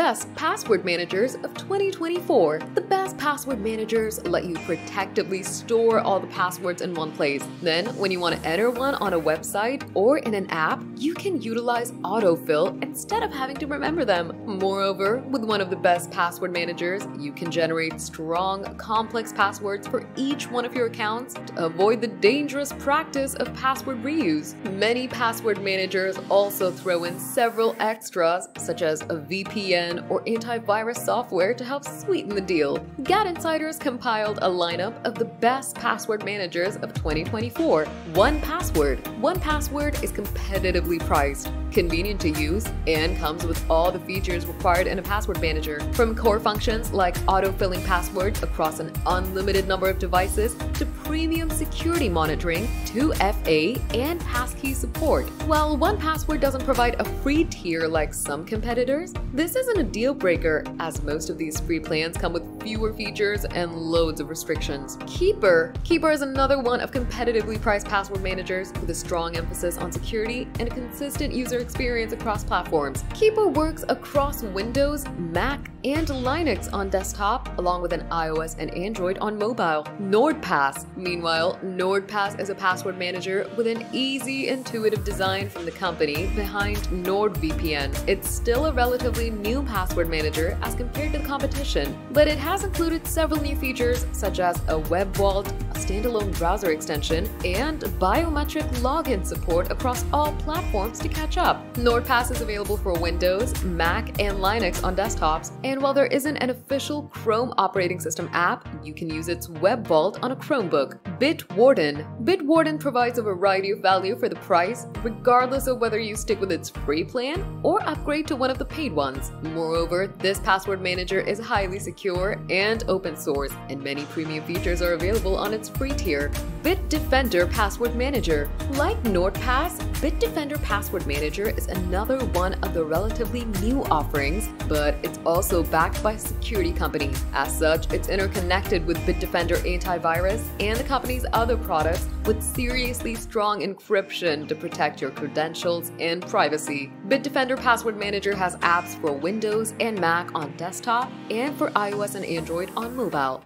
Best Password Managers of 2024. The best password managers let you protectively store all the passwords in one place. Then, when you want to enter one on a website or in an app, you can utilize autofill instead of having to remember them. Moreover, with one of the best password managers, you can generate strong, complex passwords for each one of your accounts to avoid the dangerous practice of password reuse. Many password managers also throw in several extras, such as a VPN or antivirus software to help sweeten the deal. GadInsider has compiled a lineup of the best password managers of 2024. 1Password. 1Password is competitively priced, convenient to use, and comes with all the features required in a password manager. From core functions like auto-filling passwords across an unlimited number of devices to premium security monitoring, 2FA, and passkey support. While 1Password doesn't provide a free tier like some competitors, this isn't a deal breaker, as most of these free plans come with fewer features and loads of restrictions. Keeper. Keeper is another one of competitively priced password managers with a strong emphasis on security and a consistent user experience across platforms. Keeper works across Windows, Mac, and Linux on desktop, along with an iOS and Android on mobile. NordPass. Meanwhile, NordPass is a password manager with an easy, intuitive design from the company behind NordVPN. It's still a relatively new password manager as compared to the competition, but it has included several new features such as a web vault, a standalone browser extension, and biometric login support across all platforms to catch up. NordPass is available for Windows, Mac, and Linux on desktops, and while there isn't an official Chrome operating system app, you can use its web vault on a Chromebook. Bitwarden. Bitwarden provides a variety of value for the price, regardless of whether you stick with its free plan or upgrade to one of the paid ones. Moreover, this password manager is highly secure and open source, and many premium features are available on its free tier. Bitdefender Password Manager. Like NordPass, Bitdefender Password Manager is another one of the relatively new offerings, but it's also backed by a security company. As such, it's interconnected with Bitdefender Antivirus and the company's other products with seriously strong encryption to protect your credentials and privacy. Bitdefender Password Manager has apps for Windows and Mac on desktop and for iOS and Android on mobile.